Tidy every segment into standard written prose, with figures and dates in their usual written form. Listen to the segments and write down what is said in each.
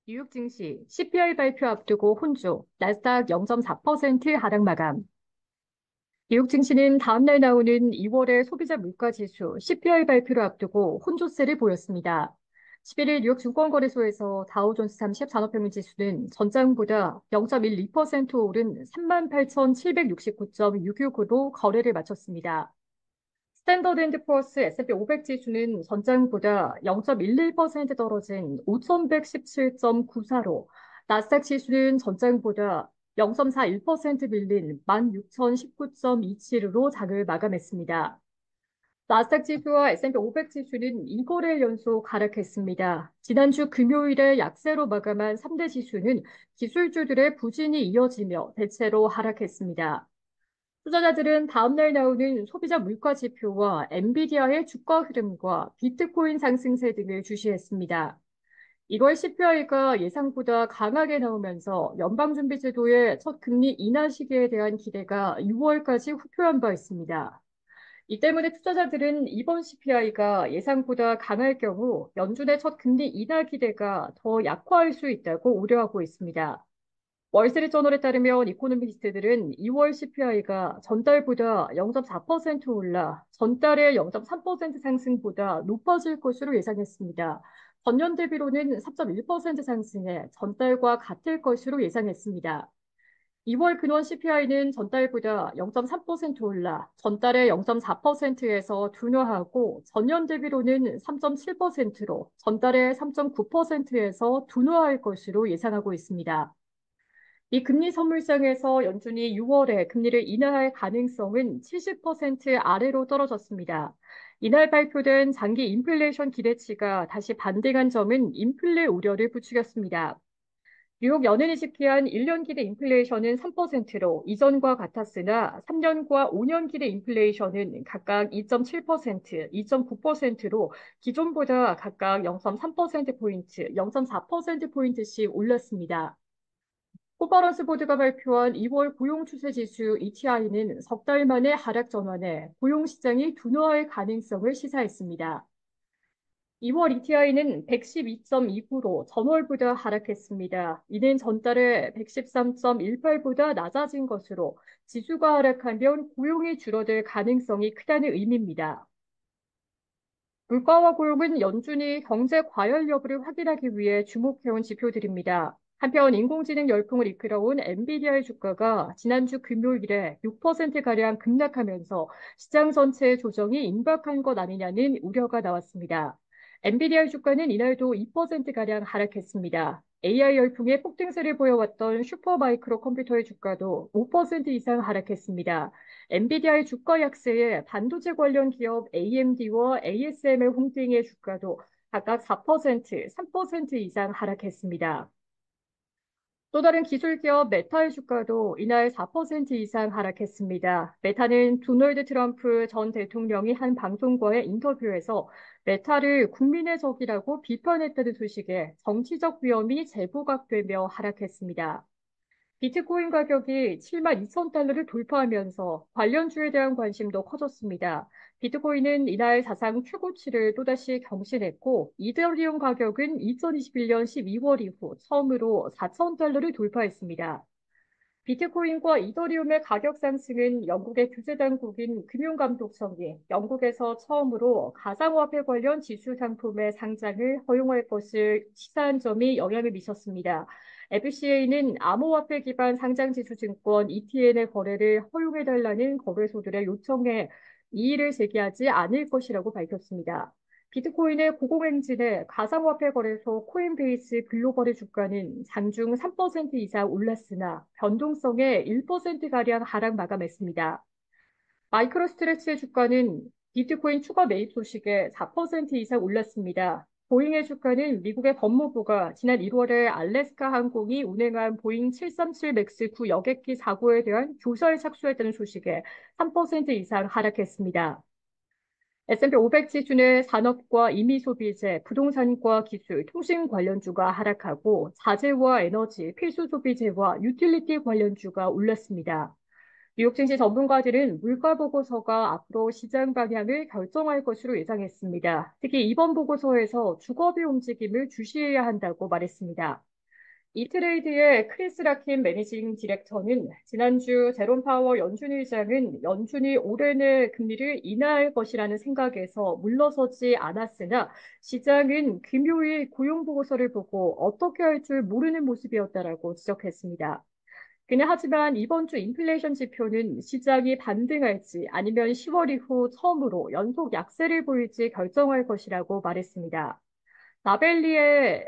뉴욕 증시 CPI 발표 앞두고 혼조, 나스닥 0.4% 하락 마감. 뉴욕 증시는 다음날 나오는 2월의 소비자 물가 지수 CPI 발표를 앞두고 혼조세를 보였습니다. 11일 뉴욕 증권거래소에서 다우존스 30 산업평균 지수는 전장보다 0.12% 오른 38,769.669로 거래를 마쳤습니다. 스탠더드앤드푸어스 S&P 500 지수는 전장보다 0.11% 떨어진 5,117.94로, 나스닥 지수는 전장보다 0.41% 밀린 16,019.27로 장을 마감했습니다. 나스닥 지수와 S&P 500 지수는 2거래일 연속 하락했습니다. 지난주 금요일에 약세로 마감한 3대 지수는 기술주들의 부진이 이어지며 대체로 하락했습니다. 투자자들은 다음날 나오는 소비자 물가 지표와 엔비디아의 주가 흐름과 비트코인 상승세 등을 주시했습니다. 1월 CPI가 예상보다 강하게 나오면서 연방준비제도의 첫 금리 인하 시기에 대한 기대가 6월까지 후퇴한 바 있습니다. 이 때문에 투자자들은 이번 CPI가 예상보다 강할 경우 연준의 첫 금리 인하 기대가 더 약화할 수 있다고 우려하고 있습니다. 월스트리트저널에 따르면 이코노미스트들은 2월 CPI가 전달보다 0.4% 올라 전달의 0.3% 상승보다 높아질 것으로 예상했습니다. 전년 대비로는 3.1% 상승해 전달과 같을 것으로 예상했습니다. 2월 근원 CPI는 전달보다 0.3% 올라 전달의 0.4%에서 둔화하고 전년 대비로는 3.7%로 전달의 3.9%에서 둔화할 것으로 예상하고 있습니다. 이 금리 선물상에서 연준이 6월에 금리를 인하할 가능성은 70% 아래로 떨어졌습니다. 이날 발표된 장기 인플레이션 기대치가 다시 반등한 점은 인플레 우려를 부추겼습니다. 뉴욕 연은이 집계한 1년 기대 인플레이션은 3%로 이전과 같았으나 3년과 5년 기대 인플레이션은 각각 2.7%, 2.9%로 기존보다 각각 0.3%포인트, 0.4%포인트씩 올랐습니다. 코퍼런스 보드가 발표한 2월 고용 추세 지수 ETI는 석 달 만에 하락 전환해 고용 시장이 둔화할 가능성을 시사했습니다. 2월 ETI는 112.29로 전월보다 하락했습니다. 이는 전달의 113.18보다 낮아진 것으로 지수가 하락하면 고용이 줄어들 가능성이 크다는 의미입니다. 물가와 고용은 연준이 경제 과열 여부를 확인하기 위해 주목해온 지표들입니다. 한편 인공지능 열풍을 이끌어온 엔비디아의 주가가 지난주 금요일에 6%가량 급락하면서 시장 전체의 조정이 임박한 것 아니냐는 우려가 나왔습니다. 엔비디아의 주가는 이날도 2%가량 하락했습니다. AI 열풍의 폭등세를 보여왔던 슈퍼마이크로 컴퓨터의 주가도 5% 이상 하락했습니다. 엔비디아의 주가 약세에 반도체 관련 기업 AMD와 ASML 홈팅의 주가도 각각 4%, 3% 이상 하락했습니다. 또 다른 기술 기업 메타의 주가도 이날 4% 이상 하락했습니다. 메타는 도널드 트럼프 전 대통령이 한 방송과의 인터뷰에서 메타를 국민의 적이라고 비판했다는 소식에 정치적 위험이 재부각되며 하락했습니다. 비트코인 가격이 7만 2천 달러를 돌파하면서 관련주에 대한 관심도 커졌습니다. 비트코인은 이날 사상 최고치를 또다시 경신했고, 이더리움 가격은 2021년 12월 이후 처음으로 4천 달러를 돌파했습니다. 비트코인과 이더리움의 가격 상승은 영국의 규제 당국인 금융감독청이 영국에서 처음으로 가상화폐 관련 지수 상품의 상장을 허용할 것을 시사한 점이 영향을 미쳤습니다. FCA는 암호화폐 기반 상장지수증권 ETN의 거래를 허용해달라는 거래소들의 요청에 이의를 제기하지 않을 것이라고 밝혔습니다. 비트코인의 고공행진에 가상화폐 거래소 코인베이스 글로벌의 주가는 장중 3% 이상 올랐으나 변동성에 1%가량 하락 마감했습니다. 마이크로스트레치의 주가는 비트코인 추가 매입 소식에 4% 이상 올랐습니다. 보잉의 주가는 미국의 법무부가 지난 1월에 알래스카 항공이 운행한 보잉 737 맥스 9 여객기 사고에 대한 조사에 착수했다는 소식에 3% 이상 하락했습니다. S&P 500 지수는 산업과 임의소비재, 부동산과 기술, 통신 관련주가 하락하고 자재와 에너지, 필수소비재와 유틸리티 관련주가 올랐습니다. 뉴욕 증시 전문가들은 물가 보고서가 앞으로 시장 방향을 결정할 것으로 예상했습니다. 특히 이번 보고서에서 주거비 움직임을 주시해야 한다고 말했습니다. 이트레이드의 크리스 라킨 매니징 디렉터는 지난주 제롬 파월 연준 의장은 연준이 올해 내 금리를 인하할 것이라는 생각에서 물러서지 않았으나 시장은 금요일 고용보고서를 보고 어떻게 할 줄 모르는 모습이었다라고 지적했습니다. 그는 하지만 이번 주 인플레이션 지표는 시장이 반등할지 아니면 10월 이후 처음으로 연속 약세를 보일지 결정할 것이라고 말했습니다. 라벨리의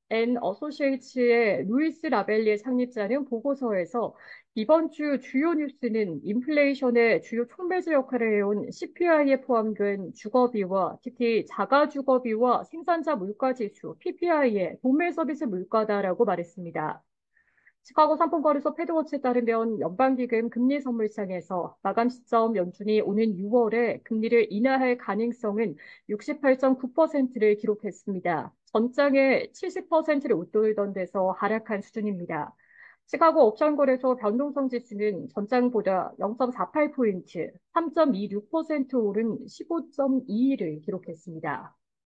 앤 어소시에이츠의 루이스 라벨리의 창립자는 보고서에서 이번 주 주요 뉴스는 인플레이션의 주요 촉매제 역할을 해온 CPI에 포함된 주거비와 특히 자가주거비와 생산자 물가지수 PPI의 도매 서비스 물가다라고 말했습니다. 시카고 상품거래소 패드워치에 따르면 연방기금 금리 선물상에서 마감 시점 연준이 오는 6월에 금리를 인하할 가능성은 68.9%를 기록했습니다. 전장에 70%를 웃돌던 데서 하락한 수준입니다. 시카고 옵션거래소 변동성 지수는 전장보다 0.48포인트, 3.26% 오른 15.2를 기록했습니다.